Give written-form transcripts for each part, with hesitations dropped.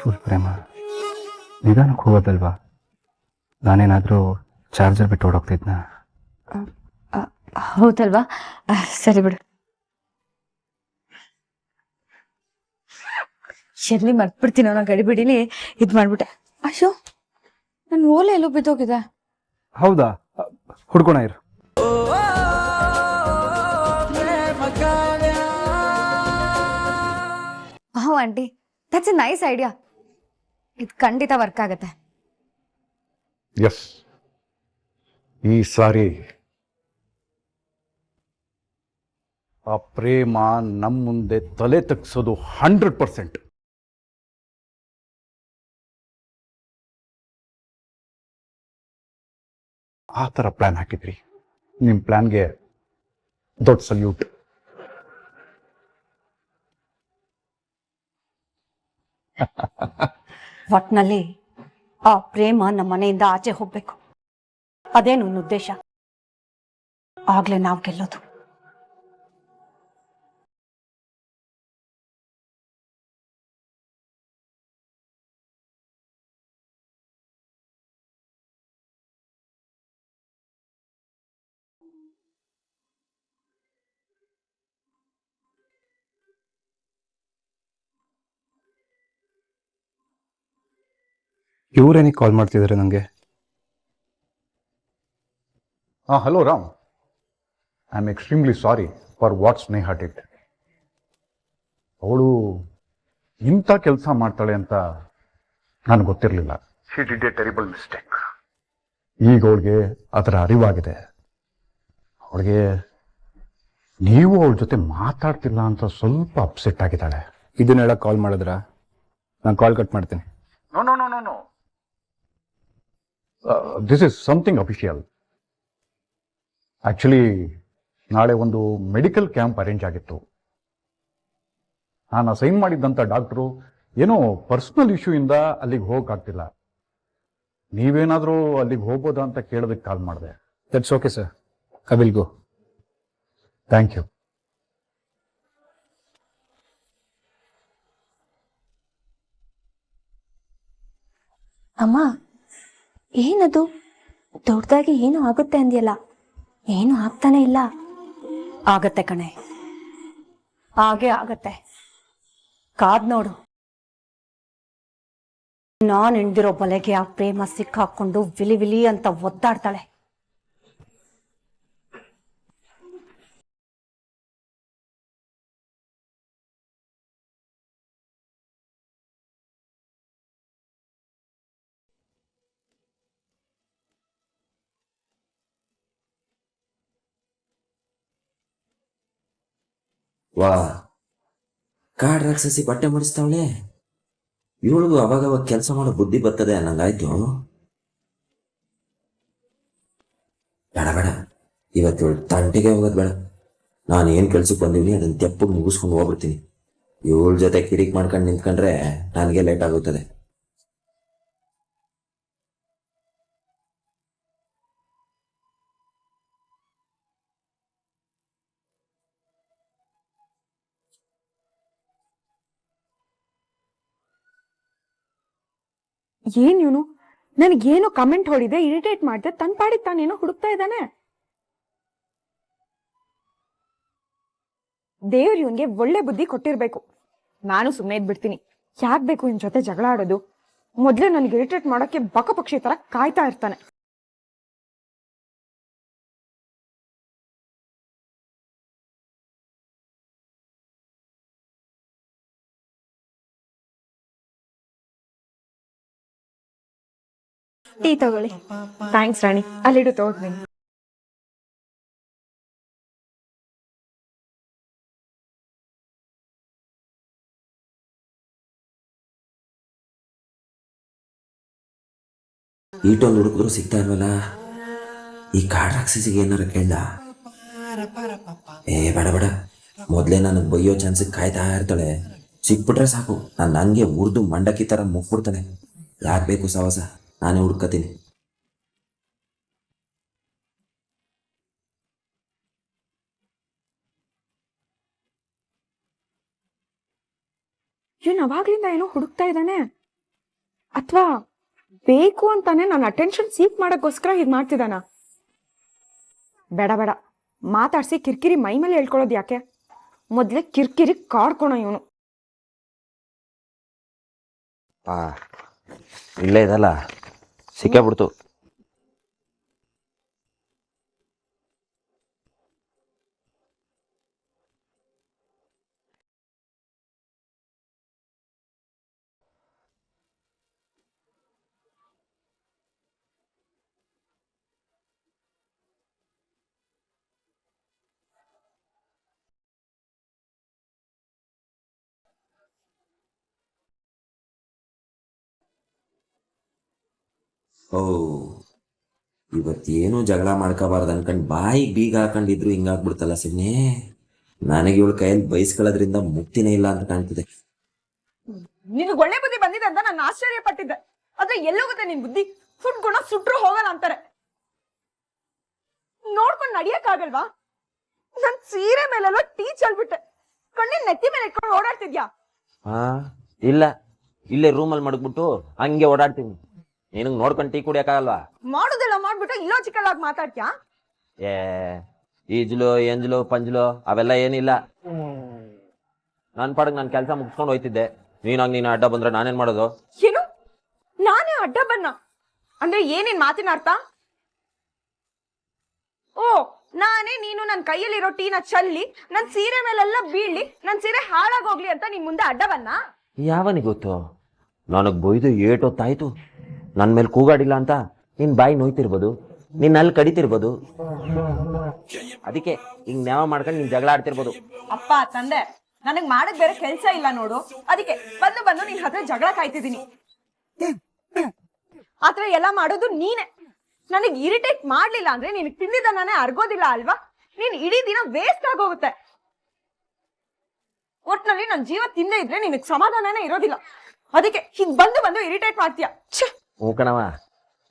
Peaceful ಪ್ರೇಮ ನಿಧಾನಕ್ಕೆ ಹೋಗೋದಲ್ವಾ? ನಾನೇನಾದರೂ charger ಬಿಟ್ಟು ಓಡೋಗ್ತಿದ್ನ? ಹೌದಲ್ವಾ? ಸರಿ ಬಿಡು. ಶರ್ಲಿ ಮರ್ತ್ಬಿಡ್ತೀನಿ, ಅವನ ಗಡಿಬಿಡಿಲಿ ಇದು ಮಾಡ್ಬಿಟ್ಟೆ. ಅಶೋ, ನನ್ನ ಓಲೆ ಎಲ್ಲೋ ಬಿದ್ದೋಗಿದೆ. ಹೌದಾ? ಹುಡ್ಕೋಣ ಇರು. How aunty, that's a nice idea. ಇದು ಖಂಡಿತ ವರ್ಕ್ ಆಗತ್ತೆ. ಎಸ್, ಈ ಸಾರಿ ಆ ಪ್ರೇಮ ನಮ್ಮ ಮುಂದೆ ತಲೆ ತಗ್ಸೋದು 100%. ಆ ಥರ ಪ್ಲಾನ್ ಹಾಕಿದ್ರಿ. ನಿಮ್ಮ ಪ್ಲಾನ್ಗೆ ದೊಡ್ಡ ಸಲ್ಯೂಟ್. ಒಟ್ನಲ್ಲಿ ಆ ಪ್ರೇಮ ನಮ್ಮ ಮನೆಯಿಂದ ಆಚೆ ಹೋಗ್ಬೇಕು, ಅದೇ ನನ್ನ ಉದ್ದೇಶ. ಆಗ್ಲೇ ನಾವು ಗೆಲ್ಲೋದು. ಇವರೇನಿಗೆ ಕಾಲ್ ಮಾಡ್ತಿದ್ದಾರೆ ನನಗೆ? Hello Ram, I am extremely sorry for what Sneha did. ಅವಳು ಇಂಥ ಕೆಲಸ ಮಾಡ್ತಾಳೆ ಅಂತ ನನಗೆ ಗೊತ್ತಿರಲಿಲ್ಲ. She did A terrible mistake. ಈಗ ಅವಳಿಗೆ ಅದರ ಅರಿವಾಗಿದೆ. ಅವಳಿಗೆ ನೀವು ಅವಳ ಜೊತೆ ಮಾತಾಡ್ತಿಲ್ಲ ಅಂತ ಸ್ವಲ್ಪ ಅಪ್ಸೆಟ್ ಆಗಿದ್ದಾಳೆ. ಇದನ್ನ ಹೇಳಕ್ಕೆ ಕಾಲ್ ಮಾಡಿದ್ರ? ನಾನು ಕಾಲ್ ಕಟ್ ಮಾಡ್ತೀನಿ. No no no no no, this is something official. Actually ನಾಳೆ ಒಂದು ಮೆಡಿಕಲ್ ಕ್ಯಾಂಪ್ ಅರೇಂಜ್ ಆಗಿತ್ತು. ನಾನು ಸೈನ್ ಮಾಡಿದ್ದಂಥ ಡಾಕ್ಟ್ರು ಏನೋ ಪರ್ಸನಲ್ ಇಶ್ಯೂ ಇಂದ ಅಲ್ಲಿಗೆ ಹೋಗಕ್ಕಾಗ್ತಿಲ್ಲ. ನೀವೇನಾದರೂ ಅಲ್ಲಿಗೆ ಹೋಗ್ಬೋದಾ ಅಂತ ಕೇಳೋದಕ್ಕೆ ಕಾಲ್ ಮಾಡಿದೆ. That's okay sir, I will go. Thank you. ಅಮ್ಮ, ಏನದು ದೊಡ್ಡದಾಗಿ ಏನು ಆಗುತ್ತೆ ಅಂದ್ಯಲ್ಲ? ಏನು ಆಗ್ತಾನೆ ಇಲ್ಲ. ಆಗತ್ತೆ ಕಣೆ, ಹಾಗೆ ಆಗತ್ತೆ. ಕಾದ್ ನೋಡು. ನಾನ್ ಹಿಡ್ದಿರೋ ಬಲೆಗೆ ಆ ಪ್ರೇಮ ಸಿಕ್ಕಾಕೊಂಡು ವಿಲಿ ವಿಲಿ ಅಂತ ಒದ್ದಾಡ್ತಾಳೆ. ವಾ, ಕಾಡ್ ರಾಕ್ಷಸಿ ಬಟ್ಟೆ ಮಾಡಿಸ್ತಾವಳೆ. ಇವಳಿಗೂ ಅವಾಗವಾಗ ಕೆಲಸ ಮಾಡೋ ಬುದ್ಧಿ ಬರ್ತದೆ ಅನ್ನಂಗಾಯ್ತು. ಬೇಡ ಬೇಡ, ಇವತ್ತು ತಂಟೆಗೆ ಹೋಗೋದು ಬೇಡ. ನಾನು ಏನು ಕೆಲ್ಸಕ್ಕೆ ಬಂದೀನಿ ಅದನ್ನ ತೆಪ್ಪಗೆ ಮುಗಿಸ್ಕೊಂಡು ಹೋಗ್ಬಿಡ್ತೀನಿ. ಇವಳ ಜೊತೆ ಕಿರಿಕ್ ಮಾಡ್ಕೊಂಡು ನಿಂತ್ಕೊಂಡ್ರೆ ನನಗೆ ಲೇಟ್ ಆಗುತ್ತದೆ. ಏನ್ ಇವನು ನನಗೇನೋ ಕಮೆಂಟ್ ಹೊಡಿದೆ, ಇರಿಟೇಟ್ ಮಾಡಿದೆ, ತನ್ ಪಾಡಿಗೆ ತಾನೇನೋ ಹುಡುಕ್ತಾ ಇದ್ದಾನೆ. ದೇವ್ರು ಇವನ್ಗೆ ಒಳ್ಳೆ ಬುದ್ಧಿ ಕೊಟ್ಟಿರ್ಬೇಕು. ನಾನು ಸುಮ್ಮನೆ ಇದ್ಬಿಡ್ತೀನಿ. ಯಾಕ್ ಬೇಕು ಇವನ್ ಜೊತೆ ಜಗಳ ಆಡೋದು? ಮೊದ್ಲೇ ನನ್ಗೆ ಇರಿಟೇಟ್ ಮಾಡೋಕೆ ಬಕ ಪಕ್ಷಿ ತರ ಕಾಯ್ತಾ ಇರ್ತಾನೆ. ಟೀ ತಗೊಳ್ಳಿ. ಥ್ಯಾಂಕ್ಸ್ ರಾಣಿ, ಅಲ್ಲಿಡು ತಗೋತೀನಿ. ಈಟೊಂದು ಹುಡುಕಿದ್ರು ಸಿಗ್ತಾ ಇಲ್ವಲ್ಲ. ಈ ಕಾಡ್ ರಾಕ್ಷಸಿಗೆ ಏನಾರ ಕೇಳ? ಬೇಡ ಬೇಡ, ಮೊದಲೇ ನನಗೆ ಬೈಯೋ ಚಾನ್ಸಿಗೆ ಕಾಯ್ತಾ ಇರ್ತಾಳೆ. ಸಿಕ್ಬಿಟ್ರೆ ಸಾಕು, ನಾನು ನನಗೆ ಉರ್ದು ಮಂಡಕ್ಕಿ ಥರ ಮುಗ್ಬಿಡ್ತಾನೆ. ಯಾಕೆ ಬೇಕು ಸವಾಸ, ನಾನೇ ಹುಡ್ಕತೀನಿ. ಇವನ್ ಅವಾಗ್ಲಿಂದ ಏನೋ ಹುಡುಕ್ತಾ ಇದ್ದಾನೆ. ಅಥವಾ ಬೇಕು ಅಂತಾನೆ ನನ್ನ ಅಟೆನ್ಷನ್ ಸೀಕ್ ಮಾಡಕ್ಕೋಸ್ಕರ ಹೀಗ್ ಮಾಡ್ತಿದ್ದಾನ? ಬೇಡ ಬೇಡ, ಮಾತಾಡ್ಸಿ ಕಿರ್ಕಿರಿ ಮೈ ಮೇಲೆ ಹೇಳ್ಕೊಳ್ಳೋದು ಯಾಕೆ? ಮೊದ್ಲೇ ಕಿರ್ಕಿರಿ ಕಾಡ್ಕೊಳೋ ಇವನು. ಇಲ್ಲೇ ಇದಲ್ಲ, ಸಿಕ್ಕಾಬಿಡ್ತು. ಓ, ಇವತ್ತೇನು ಜಗಳ ಮಾಡ್ಕೋಬಾರ್ದು ಅನ್ಕಂಡು ಬಾಯಿಗೆ ಬೀಗ ಹಾಕೊಂಡಿದ್ರು ಹಿಂಗಾಗ್ಬಿಡ್ತಲ್ಲ ಸಿಮ್ನೆ. ನನಗೆ ಇವಳ ಕೈಯಲ್ಲಿ ಬಯಸ್ಕೊಳ್ಳೋದ್ರಿಂದ ಮುಕ್ತಿನೇ ಇಲ್ಲ ಅಂತ ಕಾಣ್ತಿದೆ. ನಿನಗೆ ಒಳ್ಳೆ ಬುದ್ಧಿ ಬಂದಿದೆ ಅಂತ ನಾನು ಆಶ್ಚರ್ಯ ಪಟ್ಟಿದ್ದೆ. ಆದ್ರೆ ಎಲ್ಲೋಗುತ್ತೆ ನಿನ್ ಬುದ್ಧಿ? ಫುಡ್ ಗುಣ ಸುಟ್ರು ಹೋಗಲ್ಲ ಅಂತಾರೆ. ನೋಡ್ಕೊಂಡು ನಡಿಯಕ್ಕಾಗಲ್ವಾ? ನನ್ ಸೀರೆ ಮೇಲೆಲ್ಲ ಟೀ ಚಲ್ಬಿಟ್ಟೆ. ಕಣ್ಣಿನ ನೆತ್ತಿ ಮೇಲೆ ಇಟ್ಕೊಂಡು ಓಡಾಡ್ತಿದ್ಯಾ? ಇಲ್ಲ, ಇಲ್ಲೇ ರೂಮಲ್ಲಿ ಮಡಗ್ಬಿಟ್ಟು ಹಂಗೆ ಓಡಾಡ್ತೀನಿ. ನಿನಗೆ ನೋಡ್ಕೊಂಡು ಟೀ ಕುಡಿಯಕ್ಕಾಗಲ್ವಾ? ಮಾಡೋದೆಲ್ಲ ಮಾಡ್ಬಿಟ್ಟು ಇಲಾಜಿಕಲ್ ಆಗಿ ಮಾತಾಡ್ತ್ಯಾ? ಏ, ಈಜ್ಲು ಎಂಜ್ಲು ಪಂಜ್ಲು ಅವೆಲ್ಲ ಏನಿಲ್ಲ. ನನ್ ಪಾಡಕ್ ನಾನು ಕೆಲಸ ಮುಗಿಸ್ಕೊಂಡು ಹೋಯ್ತಿದ್ದೆ. ನೀನು ಅಡ್ಡ ಬಂದ್ರೆ ನಾನೇನ್ ಮಾಡೋದು? ಏನು? ನಾನೇ ಅಡ್ಡ ಬನ್ನ ಅಂದ್ರೆ ಏನೇನ್ ಮಾತಿನ ಅರ್ಥ? ಓ, ನಾನೇ ನೀನು ನನ್ನ ಕೈಯಲ್ಲಿರೋ ಟೀನ ಚಲ್ಲಿ ನನ್ ಸೀರೆ ಮೇಲೆಲ್ಲ ಬೀಳ್ಲಿ, ನನ್ ಸೀರೆ ಹಾಳಾಗೋಗ್ಲಿ ಅಂತ ನಿನ್ ಮುಂದೆ ಅಡ್ಡ ಬನ್ನ? ಯಾವನಿಗೆ ಗೊತ್ತು? ನನಗ್ ಬೊಯ್ದು ಏಟೊತ್ತಾಯ್ತು. ನನ್ ಮೇಲೆ ಕೂಗಾಡಿಲ್ಲ ಅಂತ ನಿನ್ ಬಾಯಿ ನೋಯ್ತಿರ್ಬೋದು, ನಿನ್ ಅಲ್ಲಿ ಕಡಿತಿರ್ಬೋದು. ಅದಕ್ಕೆ ಹಿಂಗ್ ನ್ಯಾವ ಮಾಡ್ಕೊಂಡು ನೀನ್ ಜಗಳ ಆಡ್ತಿರ್ಬೋದು. ಅಪ್ಪ ತಂದೆ, ನನಗ್ ಮಾಡಕ್ ಬೇರೆ ಕೆಲ್ಸ ಇಲ್ಲ ನೋಡು. ಅದಕ್ಕೆ ಬಂದು ಬಂದು ನಿನ್ ಹತ್ರ ಜಗಳ ಕಾಯ್ತಿದ್ದೀನಿ. ಆತರ ಎಲ್ಲ ಮಾಡೋದು ನೀನೆ. ನನಗ್ ಇರಿಟೇಟ್ ಮಾಡ್ಲಿಲ್ಲ ಅಂದ್ರೆ ನಿನಗ್ ತಿಂದಿದ್ದ ನಾನೇ ಅರ್ಗೋದಿಲ್ಲ ಅಲ್ವಾ? ನೀನ್ ಇಡೀ ದಿನ ವೇಸ್ಟ್ ಆಗೋಗುತ್ತೆ. ಒಟ್ನಲ್ಲಿ ನನ್ ಜೀವ ತಿಂದೇ ಇದ್ರೆ ನಿನಗ್ ಸಮಾಧಾನನೇ ಇರೋದಿಲ್ಲ. ಅದಕ್ಕೆ ಹೀಗ್ ಬಂದು ಬಂದು ಇರಿಟೇಟ್ ಮಾಡ್ತೀಯ. ಹ್ಞೂ ಕಣವ,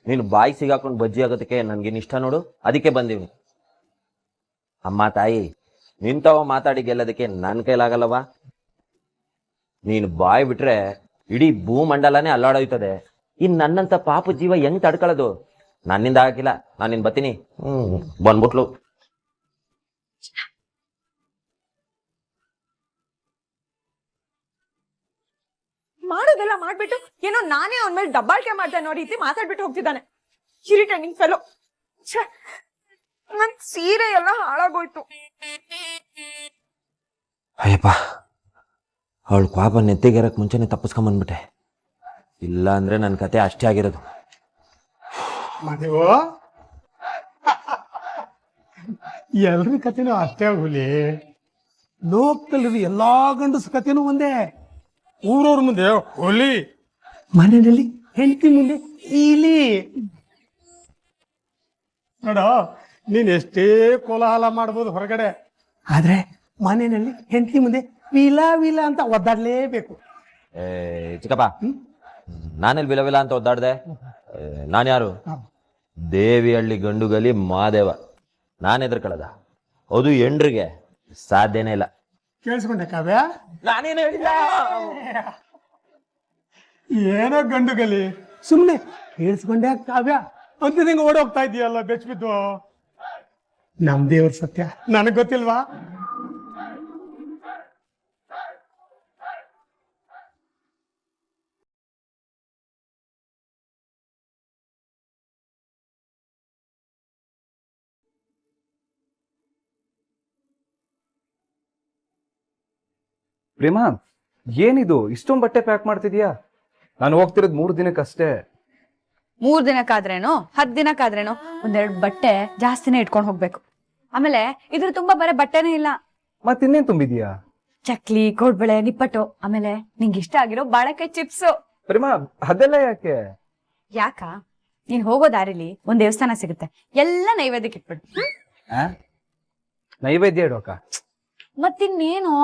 ನೀನು ಬಾಯಿ ಸಿಗಾಕೊಂಡು ಬಜ್ಜಿ ಆಗೋದಕ್ಕೆ ನನ್ಗೇನು ಇಷ್ಟ ನೋಡು, ಅದಕ್ಕೆ ಬಂದೀವಿ. ಅಮ್ಮ ತಾಯಿ, ನಿಂತವ ಮಾತಾಡಿ ಗೆಲ್ಲೋದಕ್ಕೆ ನನ್ನ ಕೈಲಾಗಲ್ಲವಾ? ನೀನು ಬಾಯಿ ಬಿಟ್ರೆ ಇಡೀ ಭೂಮಂಡಲನೇ ಅಲ್ಲಾಡೋಯ್ತದೆ. ಇನ್ ನನ್ನಂತ ಪಾಪ ಜೀವ ಹೆಂಗ್ ತಡ್ಕೊಳ್ಳೋದು? ನನ್ನಿಂದ ಆಗಿಲ್ಲ, ನಾನಿನ್ ಬತ್ತೀನಿ. ಬಂದ್ಬಿಟ್ಲು. ಮಾಡೋದೆಲ್ಲ ಮಾಡ್ಬಿಟ್ಟು ಏನೋ ನಾನೇ ಅವನ ಮೇಲೆ ದಬ್ಬಾಳಿಕೆ ಮಾಡ್ದೆ ಅನ್ನೋ ರೀತಿ ಮಾತಾಡ್ಬಿಟ್ಟು ಹೋಗ್ತಿದ್ದಾನೆ. Irritating fellow. ನನ್ ಸೀರೆ ಎಲ್ಲ ಹಾಳಾಗೋಯ್ತು. ಅಯ್ಯಪ್ಪ, ಅವಳು ಪಾಪ ನೆತ್ತಿಗೆರಕ್ ಮುಂಚೆನೆ ತಪ್ಪಿಸ್ಕೊಂಬಂದ್ಬಿಟ್ಟೆ. ಇಲ್ಲ ಅಂದ್ರೆ ನನ್ನ ಕತೆ ಅಷ್ಟೇ ಆಗಿರೋದು. ಮದೇವ, ಎಲ್ರ ಕತೆನೂ ಅಷ್ಟೇ ಹುಲಿ. ಲೋಕದಲ್ಲಿರೋ ಎಲ್ಲಾ ಗಂಡಸ ಕತೆನೂ ಒಂದೇ. ಊರವ್ರ ಮುಂದೆ ಹುಲಿ, ಮನೆಯಲ್ಲಿ ಹೆಂಡತಿ ಮುಂದೆ ಇಲಿ. ನೋಡ, ನೀನ್ ಎಷ್ಟೇ ಕೋಲಾಹಲ ಮಾಡ್ಬೋದು ಹೊರಗಡೆ, ಆದ್ರೆ ಮನೆಯಲ್ಲಿ ಹೆಂಡತಿ ಮುಂದೆ ವಿಲ ವಿಲ ಅಂತ ಒದ್ದಾಡ್ಲೇಬೇಕು. ಚಿಕ್ಕಪ್ಪ, ನಾನೆಲ್ಲಿ ವಿಲ ವಿಲ ಅಂತ ಒದ್ದಾಡ್ದೆ? ನಾನು ಯಾರು? ದೇವಿಹಳ್ಳಿ ಗಂಡುಗಲಿ ಮಾದೇವ. ನಾನು ಎದುರ್ಕೊಳ್ಳೋದ? ಅದು ಎಂಡ್ರಿಗೆ ಸಾಧ್ಯನೇ ಇಲ್ಲ. ಕೇಳಿಸ್ಕೊಂಡೆ ಕಾವ್ಯ? ನಾನೇನು ಹೇಳಿಲ್ಲ. ಏನೋ ಗಂಡುಗಲಿ, ಸುಮ್ನೆ ಕೇಳಿಸ್ಕೊಂಡೆ ಕಾವ್ಯ ಅಂತ ನಿಂಗೆ ಓಡೋಗ್ತಾ ಇದೀಯಲ್ಲ ಬೆಚ್ಚ ಬಿದ್ದು. ನಮ್ ದೇವ್ರ ಸತ್ಯ ನನಗ್ ಗೊತ್ತಿಲ್ವಾ? ಪ್ರೇಮ, ಏನಿದು ಇಷ್ಟೊಂದು ಬಟ್ಟೆ ಪ್ಯಾಕ್ ಮಾಡ್ತಿದ್ಯಾ? ನಾನು ಹೋಗ್ತಿರೋದು 3 ದಿನಕ್ಕಷ್ಟೇ. 3 ದಿನಕ್ಕಾದ್ರೇನು 10 ದಿನಕ್ಕಾದ್ರೇನು ಒಂದೆರಡು ಬಟ್ಟೆ ಜಾಸ್ತಿನೇ ಇಟ್ಕೊಂಡು ಹೋಗ್ಬೇಕು. ಆಮೇಲೆ ಇದ್ರ ತುಂಬಾ ಬರೀ ಬಟ್ಟೆನೇ ಇಲ್ಲ, ಮತ್ತಿನ್ನೇನ್ ತುಂಬಿದ್ಯಾ? ಚಕ್ಲಿ, ಕೋಡ್ಬಳೆ, ನಿಪ್ಪಟ್ಟು, ಆಮೇಲೆ ನಿಂಗೆ ಇಷ್ಟ ಆಗಿರೋ ಬಾಳೆಕಾಯಿ ಚಿಪ್ಸು. ಪ್ರೇಮ, ಅದೆಲ್ಲ ಯಾಕೆ? ಯಾಕ? ನೀನ್ ಹೋಗೋ ದಾರಿಲಿ ಒಂದ್ ದೇವಸ್ಥಾನ ಸಿಗುತ್ತೆ, ಎಲ್ಲ ನೈವೇದ್ಯಕ್ಕೆ ಇಟ್ಬಿಡು. ನೈವೇದ್ಯ ಇಡೋಕ? ಮತ್ತಿನ್ನೇನು,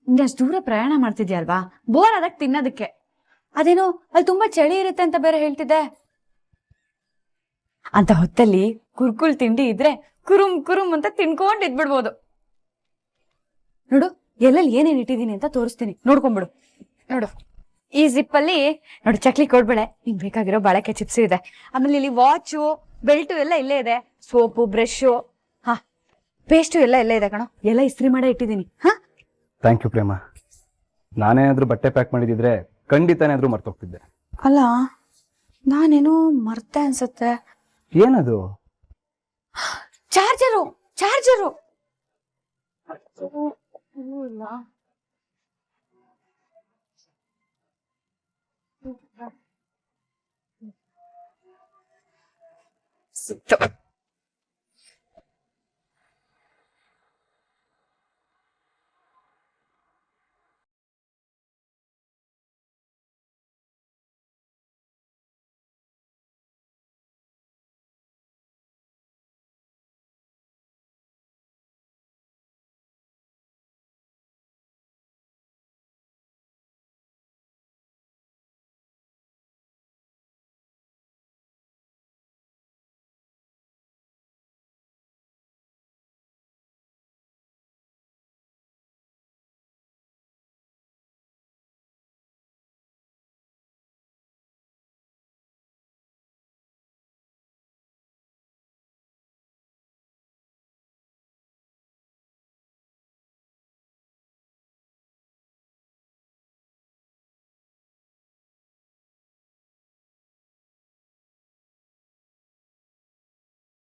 ನಿಂಗೆ ಅಷ್ಟು ದೂರ ಪ್ರಯಾಣ ಮಾಡ್ತಿದ್ಯಲ್ವಾ, ಬೋರ್ ಆದಾಗ ತಿನ್ನೋದಕ್ಕೆ. ಅದೇನೋ ಅಲ್ಲಿ ತುಂಬಾ ಚಳಿ ಇರುತ್ತೆ ಅಂತ ಬೇರೆ ಹೇಳ್ತಿದ್ದೆ. ಅಂತ ಹೊತ್ತಲ್ಲಿ ಕುರ್ಕುಲ್ ತಿಂಡಿ ಇದ್ರೆ ಕುರುಮ್ ಕುರುಮ್ ಅಂತ ತಿನ್ಕೊಂಡ್ ಇದ್ಬಿಡ್ಬೋದು. ನೋಡು, ಎಲ್ಲೆಲ್ಲಿ ಏನೇನ್ ಇಟ್ಟಿದೀನಿ ಅಂತ ತೋರಿಸ್ತೀನಿ, ನೋಡ್ಕೊಂಡ್ಬಿಡು. ನೋಡು, ಈ ಜಿಪ್ ಅಲ್ಲಿ ನೋಡಿ ಚಕ್ಲಿ ಕೊಡ್ಬೇಳೆ, ನಿಂಗ್ ಬೇಕಾಗಿರೋ ಬಾಳೆಕಾಯಿ ಚಿಪ್ಸ್ ಇದೆ. ಆಮೇಲೆ ಇಲ್ಲಿ ವಾಚು, ಬೆಲ್ಟು ಎಲ್ಲ ಇಲ್ಲೇ ಇದೆ. ಸೋಪು, ಬ್ರಷು, ಹಾ ಪೇಸ್ಟು ಎಲ್ಲ ಇಲ್ಲೇ ಇದೆ ಕಣೋ. ಎಲ್ಲ ಇಸ್ತ್ರಿ ಮಾಡೇ ಇಟ್ಟಿದ್ದೀನಿ. ಹಾ ಥ್ಯಾಂಕ್ ಯು ಪ್ರೇಮ. ನಾನೇನಾದ್ರೂ ಬಟ್ಟೆ ಪ್ಯಾಕ್ ಮಾಡಿದಿದ್ರೆ ಖಂಡಿತನಾದ್ರೂ ಮರ್ತೋಗ್ತಿದ್ದೆ. ಅಲ್ಲ, ನಾನೇನೋ ಮರ್ತೆ ಅನ್ಸುತ್ತೆ. ಏನದು? ಚಾರ್ಜರು ಚಾರ್ಜರು ಸಿಕ್ತು.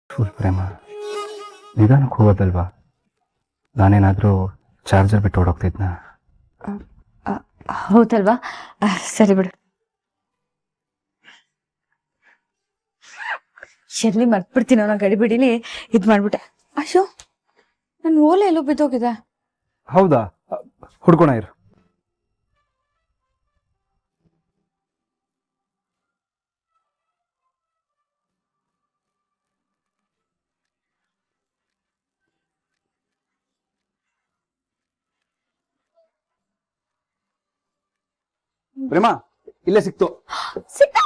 ಫುಲ್ ಪ್ರೇಮ, ನಿಧಾನಕ್ಕೆ ಹೋಗೋದಲ್ವಾ? ನಾನೇನಾದರೂ ಚಾರ್ಜರ್ ಬಿಟ್ಟು ಓಡೋಗ್ತಿದ್ನಾ? ಹೌದಲ್ವಾ? ಸರಿ ಬಿಡು. ಎಲ್ಲಿ ಮರ್ತ್ಬಿಡ್ತೀನಿ ಅನ್ನೋ ಗಡಿಬಿಡಿಲಿ ಇದ್ ಮಾಡ್ಬಿಟ್ಟೆ. ಅಯ್ಯೋ, ನನ್ ಓಲೆ ಎಲ್ಲೋ ಬಿದ್ದೋಗಿದೆ. ಹೌದಾ? ಹುಡ್ಕೋಣ ಇರು. ಪ್ರೇಮ, ಇಲ್ಲೇ ಸಿಕ್ತು. ಸಿಕ್ಕ.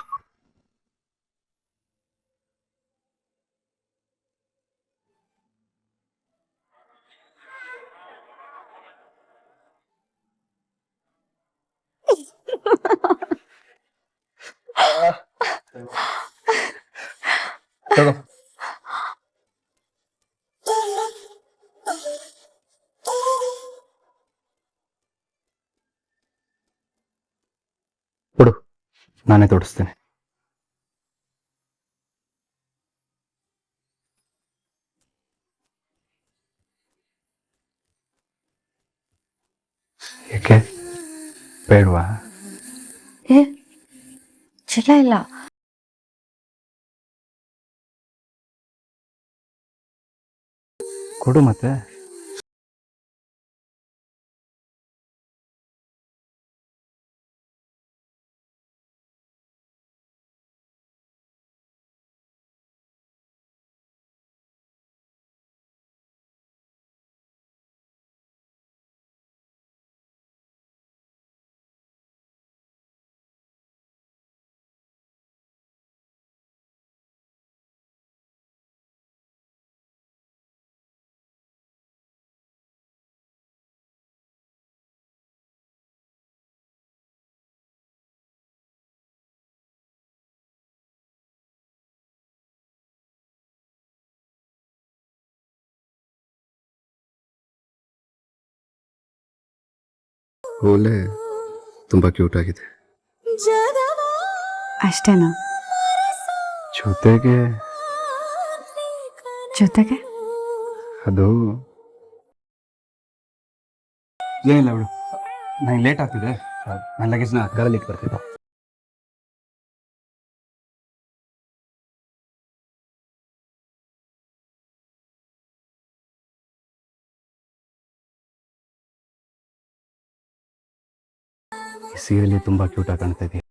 ತಗೋ. ಕೊಡು, ನಾನೇ ತೋಡಿಸ್ತೇನೆ. ಏಕೆ ಬೇಡವಾ? ಏ ಚಲ ಇಲ್ಲ. ಕೊಡು ಮತ್ತೆ. ಓಲೆ ತುಂಬಾ ಕ್ಯೂಟ್ ಆಗಿದೆ. ಅಷ್ಟೇನಾ? ಜೊತೆಗೆ ಜೊತೆಗೆ ಅದು ಏನಿಲ್ಲ ಬಿಡು. ನಂಗೆ ಲೇಟ್ ಆಗ್ತಿದೆ. ನನ್ನ ಲಗೇಜ್ನ ಕಾರಲ್ಲಿ ಇಟ್ಟು ಬರ್ತಿದ್ದೆ. ಈ ಸೀರೆಯಲ್ಲಿ ತುಂಬಾ ಕ್ಯೂಟ್ ಆಗಿ ಕಾಣ್ತಾ ಇದೆಯಾ?